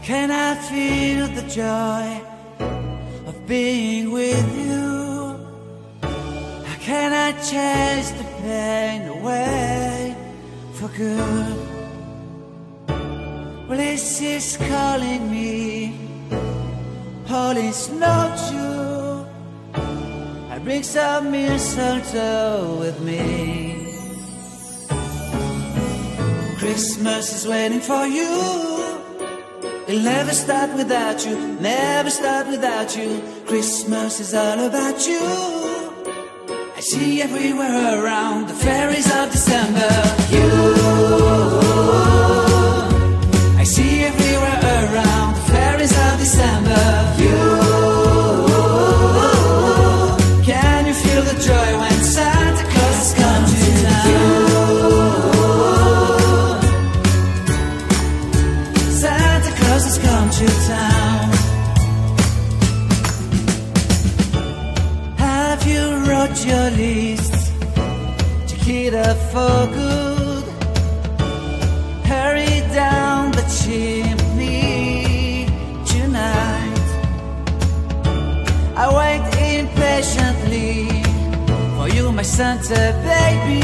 can I feel the joy of being with you? How can I chase the pain away for good? Well, this is calling me, all is not true. I bring some mistletoe with me. Christmas is waiting for you. It'll never start without you, never start without you. Christmas is all about you. I see everywhere around the fairies of December. You, I see everywhere around the fairies of December. You, can you feel the joy when Santa Claus has come to town? Santa Claus has come to town. Have you wrote your list to get up for good? Hurry down the chimney tonight. I wait impatiently for you, my Santa baby.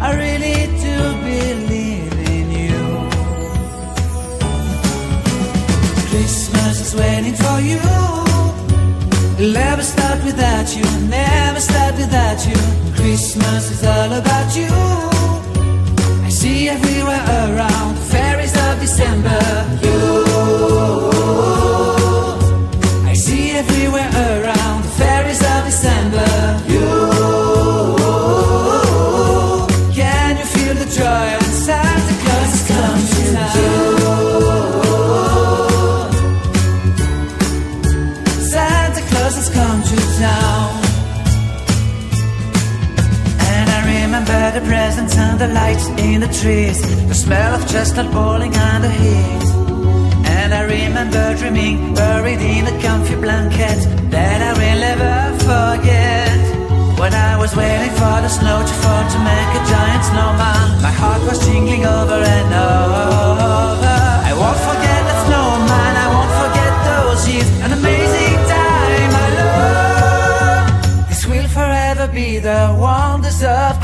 I really do believe in you. Christmas is waiting for you. It'll never start without you, never start without you. Christmas is all about you. I see everywhere around the fairies of December. You, I see everywhere around the fairies of December. You, can you feel the joy when Santa Claus has come to town? Santa Claus has come to town. And I remember the presents and the lights in the trees, the smell of chestnut boiling on the heat. And I remember dreaming, buried in a comfy blanket that I will never forget. When I was waiting for the snow to fall to make a giant snowman, my heart was jingling over and over. I won't forget that snowman, I won't forget those years, an amazing time I love. This will forever be the wonders of